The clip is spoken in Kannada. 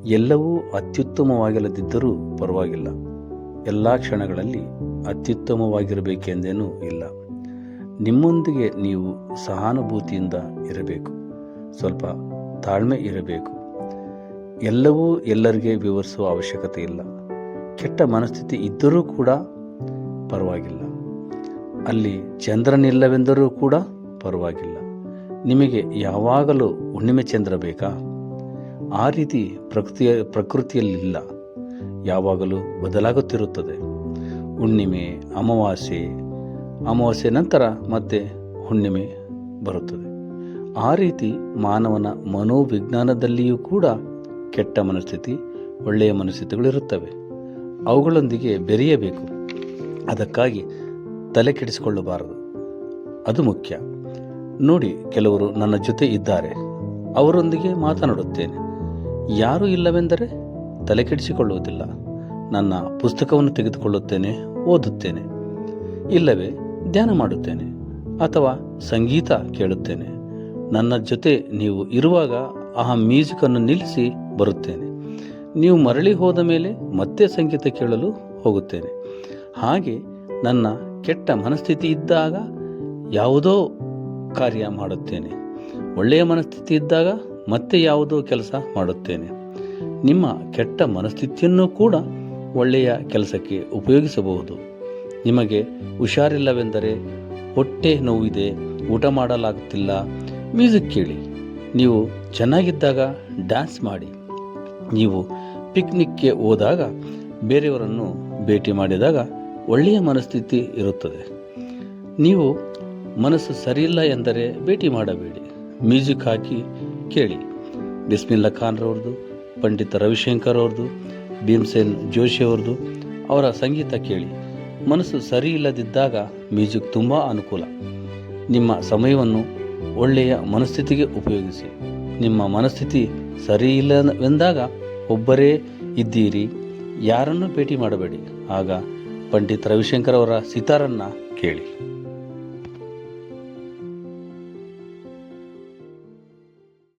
ಎಲ್ಲವೂ ಅತ್ಯುತ್ತಮವಾಗಿಲ್ಲದಿದ್ದರೂ ಪರವಾಗಿಲ್ಲ. ಎಲ್ಲ ಕ್ಷಣಗಳಲ್ಲಿ ಅತ್ಯುತ್ತಮವಾಗಿರಬೇಕೆಂದೇನೂ ಇಲ್ಲ. ನಿಮ್ಮೊಂದಿಗೆ ನೀವು ಸಹಾನುಭೂತಿಯಿಂದ ಇರಬೇಕು, ಸ್ವಲ್ಪ ತಾಳ್ಮೆ ಇರಬೇಕು. ಎಲ್ಲವೂ ಎಲ್ಲರಿಗೆ ವಿವರಿಸುವ ಅವಶ್ಯಕತೆ ಇಲ್ಲ. ಕೆಟ್ಟ ಮನಸ್ಥಿತಿ ಇದ್ದರೂ ಕೂಡ ಪರವಾಗಿಲ್ಲ. ಅಲ್ಲಿ ಚಂದ್ರನಿಲ್ಲವೆಂದರೂ ಕೂಡ ಪರವಾಗಿಲ್ಲ. ನಿಮಗೆ ಯಾವಾಗಲೂ ಹುಣ್ಣಿಮೆ ಚಂದ್ರ ಬೇಕಾ? ಆ ರೀತಿ ಪ್ರಕೃತಿಯಲ್ಲಿಲ್ಲ. ಯಾವಾಗಲೂ ಬದಲಾಗುತ್ತಿರುತ್ತದೆ. ಹುಣ್ಣಿಮೆ, ಅಮಾವಾಸ್ಯೆ ನಂತರ ಮತ್ತೆ ಹುಣ್ಣಿಮೆ ಬರುತ್ತದೆ. ಆ ರೀತಿ ಮಾನವನ ಮನೋವಿಜ್ಞಾನದಲ್ಲಿಯೂ ಕೂಡ ಕೆಟ್ಟ ಮನಸ್ಥಿತಿ, ಒಳ್ಳೆಯ ಮನಸ್ಥಿತಿಗಳಿರುತ್ತವೆ. ಅವುಗಳೊಂದಿಗೆ ಬೆರೆಯಬೇಕು. ಅದಕ್ಕಾಗಿ ತಲೆ ಕೆಡಿಸಿಕೊಳ್ಳಬಾರದು. ಅದು ಮುಖ್ಯ. ನೋಡಿ, ಕೆಲವರು ನನ್ನ ಜೊತೆ ಇದ್ದಾರೆ, ಅವರೊಂದಿಗೆ ಮಾತನಾಡುತ್ತೇನೆ. ಯಾರೂ ಇಲ್ಲವೆಂದರೆ ತಲೆ ಕೆಡಿಸಿಕೊಳ್ಳುವುದಿಲ್ಲ. ನನ್ನ ಪುಸ್ತಕವನ್ನು ತೆಗೆದುಕೊಳ್ಳುತ್ತೇನೆ, ಓದುತ್ತೇನೆ, ಇಲ್ಲವೇ ಧ್ಯಾನ ಮಾಡುತ್ತೇನೆ ಅಥವಾ ಸಂಗೀತ ಕೇಳುತ್ತೇನೆ. ನನ್ನ ಜೊತೆ ನೀವು ಇರುವಾಗ ಆ ಮ್ಯೂಸಿಕನ್ನು ನಿಲ್ಲಿಸಿ ಬರುತ್ತೇನೆ. ನೀವು ಮರಳಿ ಹೋದ ಮೇಲೆ ಮತ್ತೆ ಸಂಗೀತ ಕೇಳಲು ಹೋಗುತ್ತೇನೆ. ಹಾಗೆ ನನ್ನ ಕೆಟ್ಟ ಮನಸ್ಥಿತಿ ಇದ್ದಾಗ ಯಾವುದೋ ಕಾರ್ಯ ಮಾಡುತ್ತೇನೆ. ಒಳ್ಳೆಯ ಮನಸ್ಥಿತಿ ಇದ್ದಾಗ ಮತ್ತೆ ಯಾವುದೋ ಕೆಲಸ ಮಾಡುತ್ತೇನೆ. ನಿಮ್ಮ ಕೆಟ್ಟ ಮನಸ್ಥಿತಿಯನ್ನು ಕೂಡ ಒಳ್ಳೆಯ ಕೆಲಸಕ್ಕೆ ಉಪಯೋಗಿಸಬಹುದು. ನಿಮಗೆ ಹುಷಾರಿಲ್ಲವೆಂದರೆ, ಹೊಟ್ಟೆ ನೋವಿದೆ, ಊಟ ಮಾಡಲಾಗುತ್ತಿಲ್ಲ, ಮ್ಯೂಸಿಕ್ ಕೇಳಿ. ನೀವು ಚೆನ್ನಾಗಿದ್ದಾಗ ಡ್ಯಾನ್ಸ್ ಮಾಡಿ. ನೀವು ಪಿಕ್ನಿಕ್ಗೆ ಹೋದಾಗ, ಬೇರೆಯವರನ್ನು ಭೇಟಿ ಮಾಡಿದಾಗ ಒಳ್ಳೆಯ ಮನಸ್ಥಿತಿ ಇರುತ್ತದೆ. ನೀವು ಮನಸ್ಸು ಸರಿಯಿಲ್ಲ ಎಂದರೆ ಭೇಟಿ ಮಾಡಬೇಡಿ, ಮ್ಯೂಸಿಕ್ ಹಾಕಿ ಕೇಳಿ. ಬಿಸ್ಮಿಲ್ಲಾ ಖಾನ್ರವ್ರದ್ದು, ಪಂಡಿತ ರವಿಶಂಕರ್ ಅವ್ರದ್ದು, ಭೀಮಸೇನ್ ಜೋಶಿಯವ್ರದ್ದು ಅವರ ಸಂಗೀತ ಕೇಳಿ. ಮನಸ್ಸು ಸರಿ ಇಲ್ಲದಿದ್ದಾಗ ಮ್ಯೂಸಿಕ್ ತುಂಬ ಅನುಕೂಲ. ನಿಮ್ಮ ಸಮಯವನ್ನು ಒಳ್ಳೆಯ ಮನಸ್ಥಿತಿಗೆ ಉಪಯೋಗಿಸಿ. ನಿಮ್ಮ ಮನಸ್ಥಿತಿ ಸರಿ ಇಲ್ಲವೆಂದಾಗ ಒಬ್ಬರೇ ಇದ್ದೀರಿ, ಯಾರನ್ನೂ ಭೇಟಿ ಮಾಡಬೇಡಿ. ಆಗ ಪಂಡಿತ ರವಿಶಂಕರ್ ಅವರ ಸಿತಾರನ್ನು ಕೇಳಿ.